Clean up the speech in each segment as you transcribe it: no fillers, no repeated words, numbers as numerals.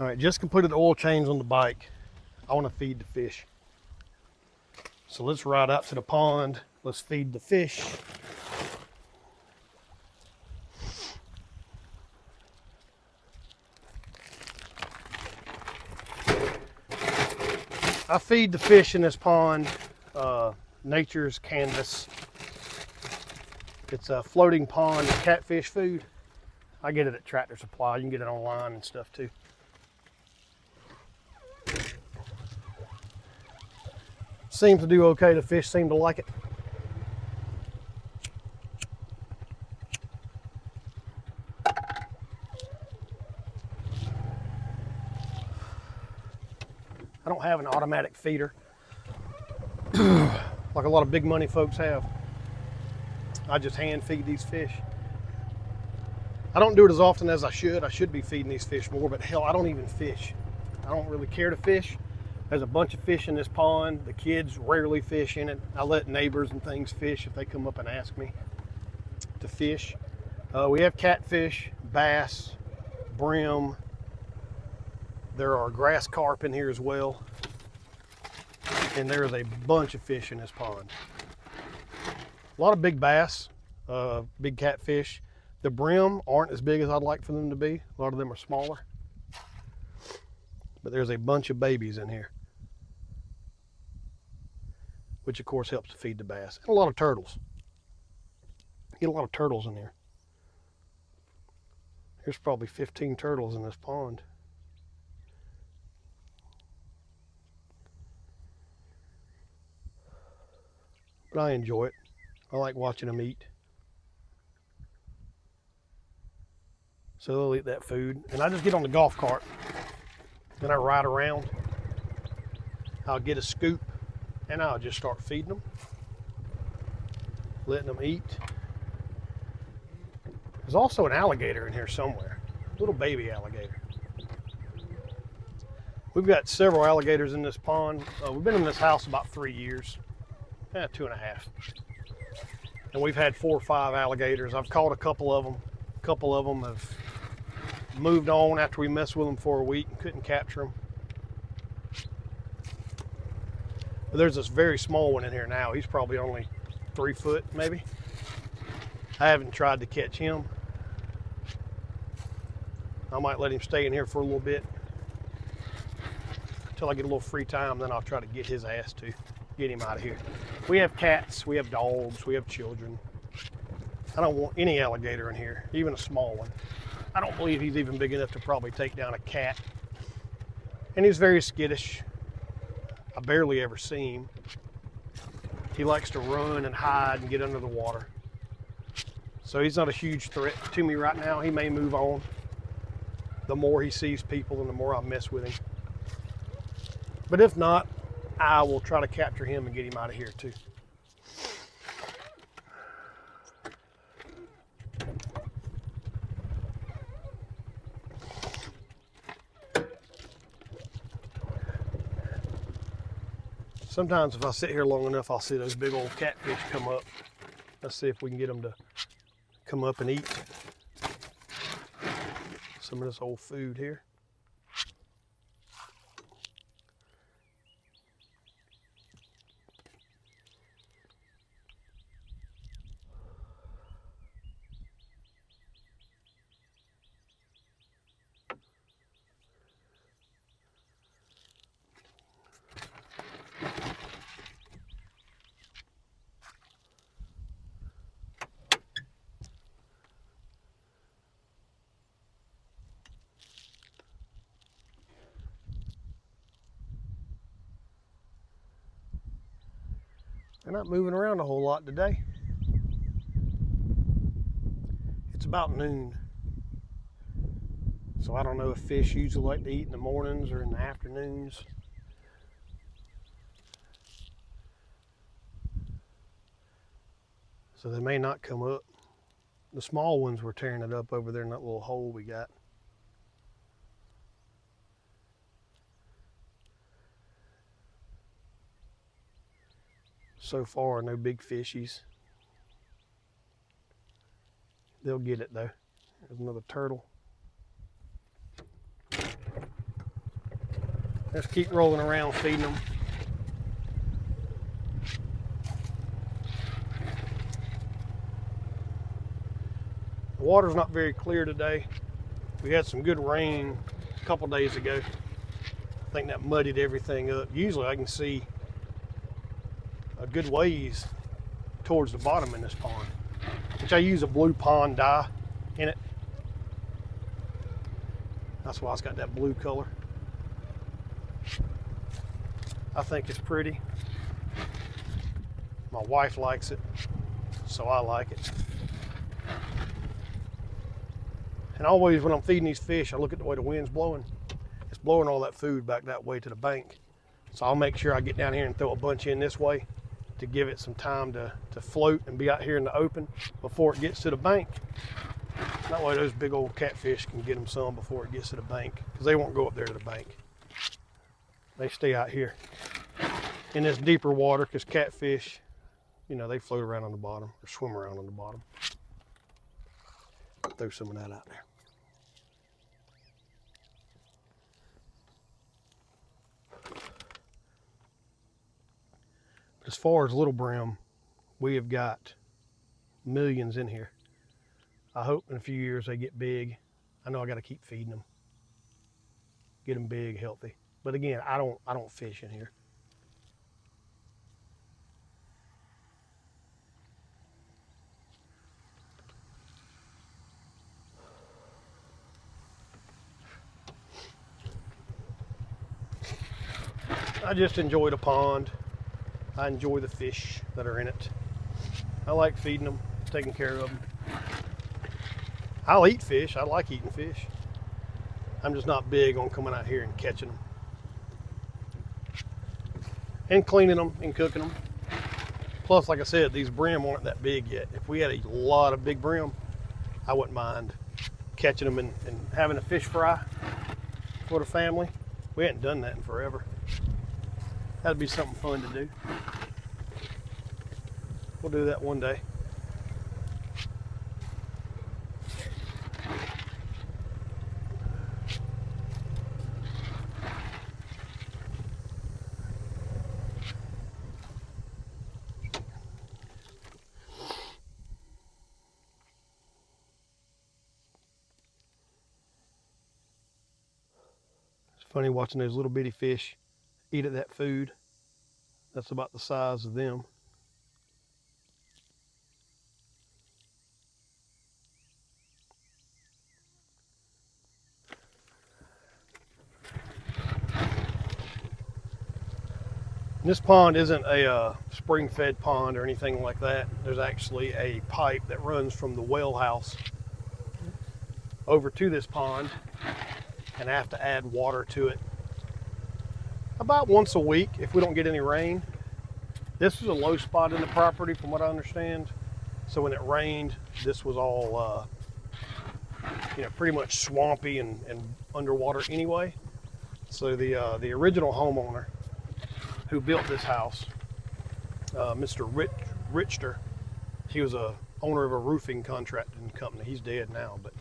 All right, just completed the oil change on the bike. I want to feed the fish. So let's ride out to the pond. Let's feed the fish. I feed the fish in this pond Nature's Canvas. It's a floating pond catfish food. I get it at Tractor Supply. You can get it online and stuff too. Seems to do okay. The fish seem to like it. I don't have an automatic feeder like a lot of big money folks have. I just hand feed these fish. I don't do it as often as I should. I should be feeding these fish more, but hell, I don't even fish. I don't really care to fish. There's a bunch of fish in this pond. The kids rarely fish in it. I let neighbors and things fish if they come up and ask me to fish. We have catfish, bass, brim. There are grass carp in here as well. And there is a bunch of fish in this pond. A lot of big bass, big catfish. The brim aren't as big as I'd like for them to be. A lot of them are smaller. But there's a bunch of babies in here, which of course helps to feed the bass. And a lot of turtles. Get a lot of turtles in here. There's probably 15 turtles in this pond. But I enjoy it. I like watching them eat. So they'll eat that food. And I just get on the golf cart and I ride around. I'll get a scoop and I'll just start feeding them, letting them eat. There's also an alligator in here somewhere, a little baby alligator. We've got several alligators in this pond. We've been in this house about 3 years, 2.5. And we've had 4 or 5 alligators. I've caught a couple of them. A couple of them have moved on after we messed with them for a week and couldn't capture them. But there's this very small one in here now. He's probably only 3 foot maybe. I haven't tried to catch him. I might let him stay in here for a little bit until I get a little free time, then I'll try to get his ass to get him out of here. We have cats, we have dogs, we have children. I don't want any alligator in here, even a small one. I don't believe he's even big enough to probably take down a cat. And he's very skittish. I barely ever see him. He likes to run and hide and get under the water. So he's not a huge threat to me right now. He may move on. The more he sees people and the more I mess with him. But if not, I will try to capture him and get him out of here too. Sometimes if I sit here long enough, I'll see those big old catfish come up. Let's see if we can get them to come up and eat some of this old food here. They're not moving around a whole lot today. It's about noon. So I don't know if fish usually like to eat in the mornings or in the afternoons. So they may not come up. The small ones were tearing it up over there in that little hole we got. So far, no big fishies. They'll get it though. There's another turtle. Just keep rolling around feeding them. The water's not very clear today. We had some good rain a couple days ago. I think that muddied everything up. Usually I can see a good ways towards the bottom in this pond, which I use a blue pond dye in it. That's why it's got that blue color. I think it's pretty. My wife likes it, so I like it. And always when I'm feeding these fish, I look at the way the wind's blowing. It's blowing all that food back that way to the bank. So I'll make sure I get down here and throw a bunch in this way to give it some time to float and be out here in the open before it gets to the bank. That way those big old catfish can get them some before it gets to the bank, because they won't go up there to the bank. They stay out here in this deeper water, because catfish, you know, they float around on the bottom or swim around on the bottom. Throw some of that out there. As far as little brim, we have got millions in here. I hope in a few years they get big. I know I got to keep feeding them, get them big, healthy. But again, I don't fish in here. I just enjoy the pond. I enjoy the fish that are in it. I like feeding them, taking care of them. I'll eat fish. I like eating fish. I'm just not big on coming out here and catching them. And cleaning them and cooking them. Plus, like I said, these brim aren't that big yet. If we had a lot of big brim, I wouldn't mind catching them and having a fish fry for the family. We hadn't done that in forever. That'd be something fun to do. We'll do that one day. It's funny watching those little bitty fish eat at that food. That's about the size of them. This pond isn't a spring-fed pond or anything like that. There's actually a pipe that runs from the well house over to this pond, and I have to add water to it about once a week if we don't get any rain. This is a low spot in the property from what I understand. So when it rained, this was all pretty much swampy and underwater anyway. So the original homeowner who built this house, Mr. Richter, he was a owner of a roofing contracting company. He's dead now, but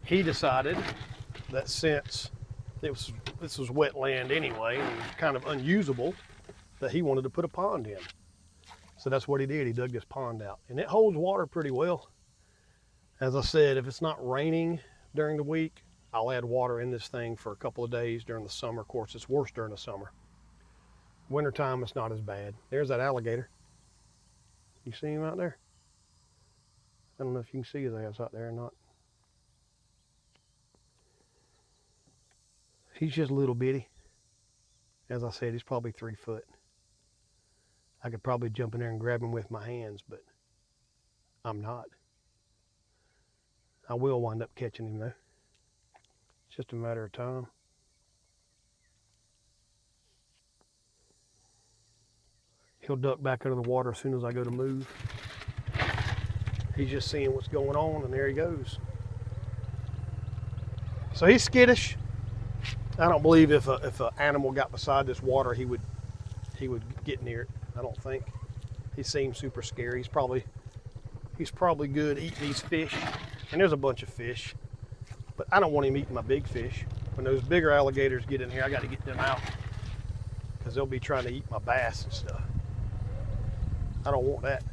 he decided that since this was wet land anyway and kind of unusable, that he wanted to put a pond in. So that's what he did. He dug this pond out, and it holds water pretty well. As I said, if it's not raining during the week, I'll add water in this thing for a couple of days during the summer. Of course, it's worse during the summer. Wintertime, it's not as bad. There's that alligator. You see him out there? I don't know if you can see his ass out there or not. He's just a little bitty. As I said, he's probably 3 foot. I could probably jump in there and grab him with my hands, but I'm not. I will wind up catching him though. It's just a matter of time. He'll duck back under the water as soon as I go to move. He's just seeing what's going on, and there he goes. So he's skittish. I don't believe if an animal got beside this water, he would get near it. I don't think. He seems super scary. He's probably good eating these fish. And there's a bunch of fish, but I don't want him eating my big fish. When those bigger alligators get in here, I got to get them out because they'll be trying to eat my bass and stuff. I don't want that.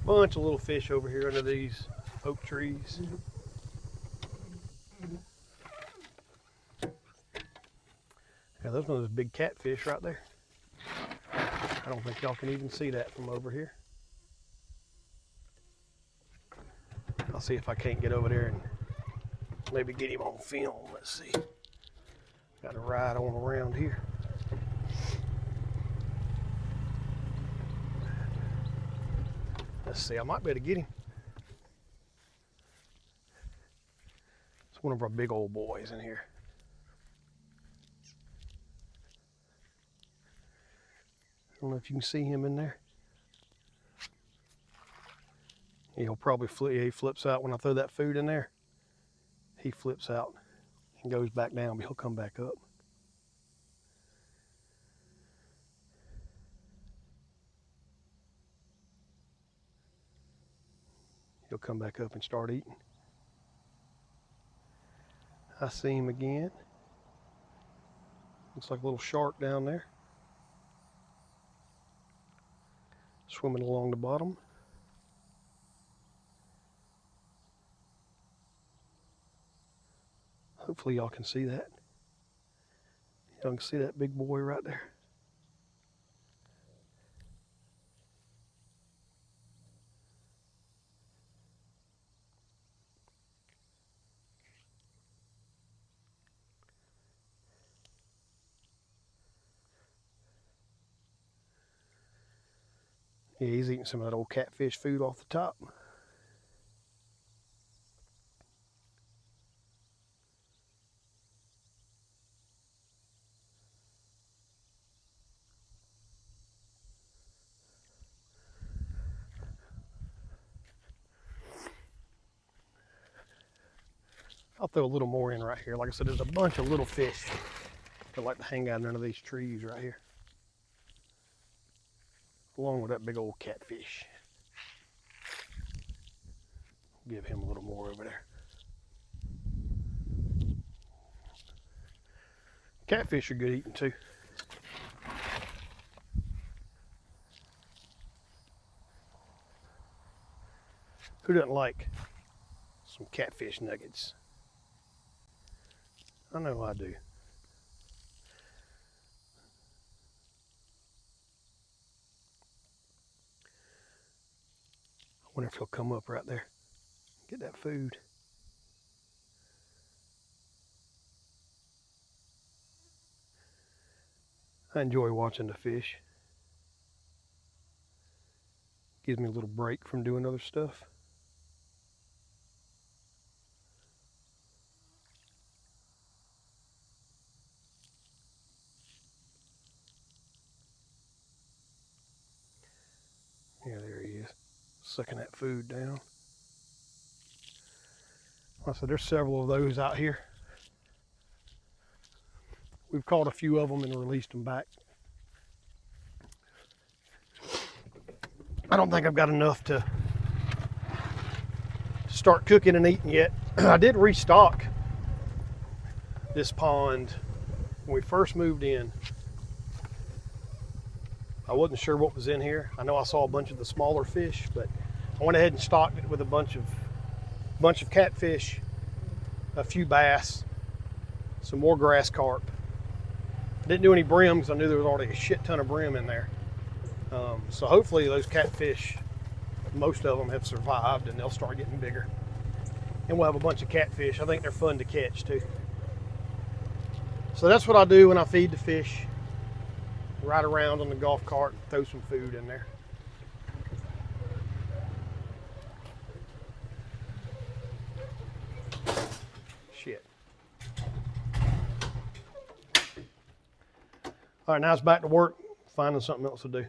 Bunch of little fish over here under these oak trees. Yeah, there's one of those big catfish right there. I don't think y'all can even see that from over here. I'll see if I can't get over there and maybe get him on film. Let's see. Got to ride on around here. Let's see, I might be able to get him. It's one of our big old boys in here. I don't know if you can see him in there. He'll probably he flips out when I throw that food in there. He flips out and goes back down, but he'll come back up. He'll come back up and start eating. I see him again. Looks like a little shark down there. Swimming along the bottom. Hopefully y'all can see that. Y'all can see that big boy right there. Yeah, he's eating some of that old catfish food off the top. I'll throw a little more in right here. Like I said, there's a bunch of little fish that like to hang out under these trees right here, along with that big old catfish. Give him a little more over there. Catfish are good eating too. Who doesn't like some catfish nuggets? I know I do. I wonder if he'll come up right there. Get that food. I enjoy watching the fish. Gives me a little break from doing other stuff. Yeah, there he is, sucking that food down. Like I said, there's several of those out here. We've caught a few of them and released them back. I don't think I've got enough to start cooking and eating yet. I did restock this pond when we first moved in. I wasn't sure what was in here. I know I saw a bunch of the smaller fish, but I went ahead and stocked it with a bunch of catfish, a few bass, some more grass carp. I didn't do any brim because I knew there was already a shit ton of brim in there. So hopefully those catfish, most of them have survived and they'll start getting bigger. And we'll have a bunch of catfish. I think they're fun to catch too. So that's what I do when I feed the fish. Ride around on the golf cart and throw some food in there. Shit. All right, now it's back to work, finding something else to do.